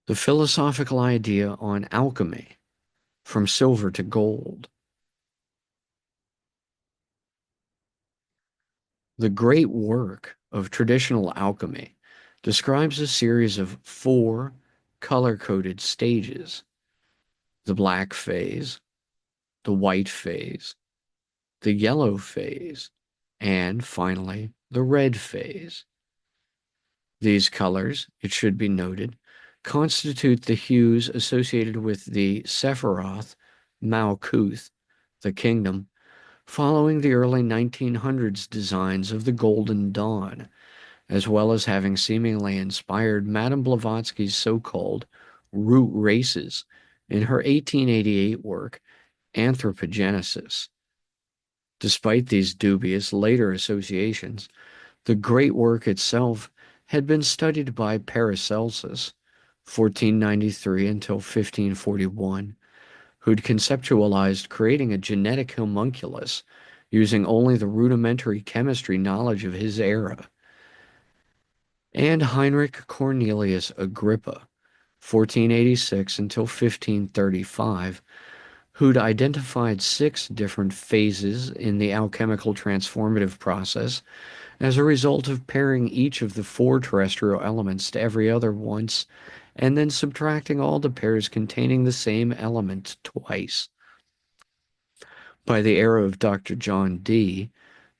The philosophical idea on alchemy, from silver to gold. The great work of traditional alchemy describes a series of four color-coded stages: the black phase, the white phase, the yellow phase, and finally, the red phase. These colors, it should be noted, constitute the hues associated with the seflroth, Malkuth, the kingdom, following the early 1900s designs of the Golden Dawn, as well as having seemingly inspired Madame Blavatsky's so-called root races in her 1888 work, Anthropogenesis. Despite these dubious later associations, the great work itself had been studied by Paracelsus, 1493 until 1541, who'd conceptualized creating a genetic homunculus using only the rudimentary chemistry knowledge of his era, and Heinrich Cornelius Agrippa, 1486 until 1535, who'd identified six different phases in the alchemical transformative process as a result of pairing each of the four terrestrial elements to every other once, and then subtracting all the pairs containing the same element twice. By the era of Dr. John Dee,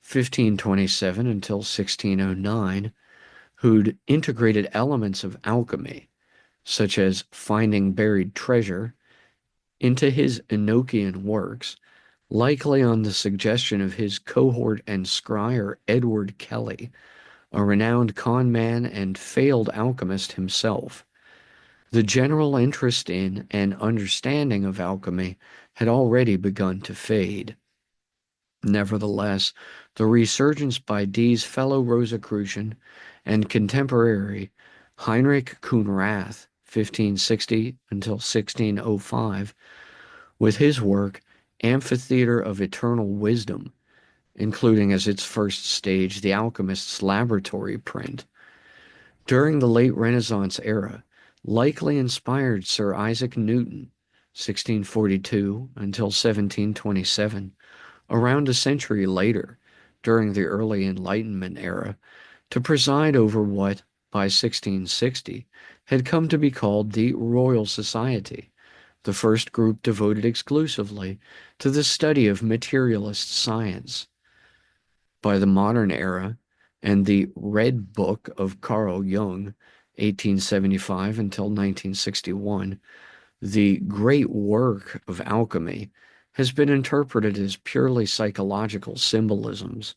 1527 until 1609, who'd integrated elements of alchemy, such as finding buried treasure, into his Enochian works, likely on the suggestion of his cohort and scryer Edward Kelley, a renowned con man and failed alchemist himself. The general interest in and understanding of alchemy had already begun to fade. Nevertheless, the resurgence by Dee's fellow Rosicrucian and contemporary Heinrich Khunrath, 1560 until 1605, with his work Amphitheater of Eternal Wisdom, including as its first stage the Alchemist's laboratory print, during the late Renaissance era, likely inspired Sir Isaac Newton, 1642 until 1727, around a century later, during the early Enlightenment era, to preside over what, by 1660, had come to be called the Royal Society, the first group devoted exclusively to the study of materialist science. By the modern era, and the Red Book of Carl Jung, 1875 until 1961, the great work of alchemy has been interpreted as purely psychological symbolisms.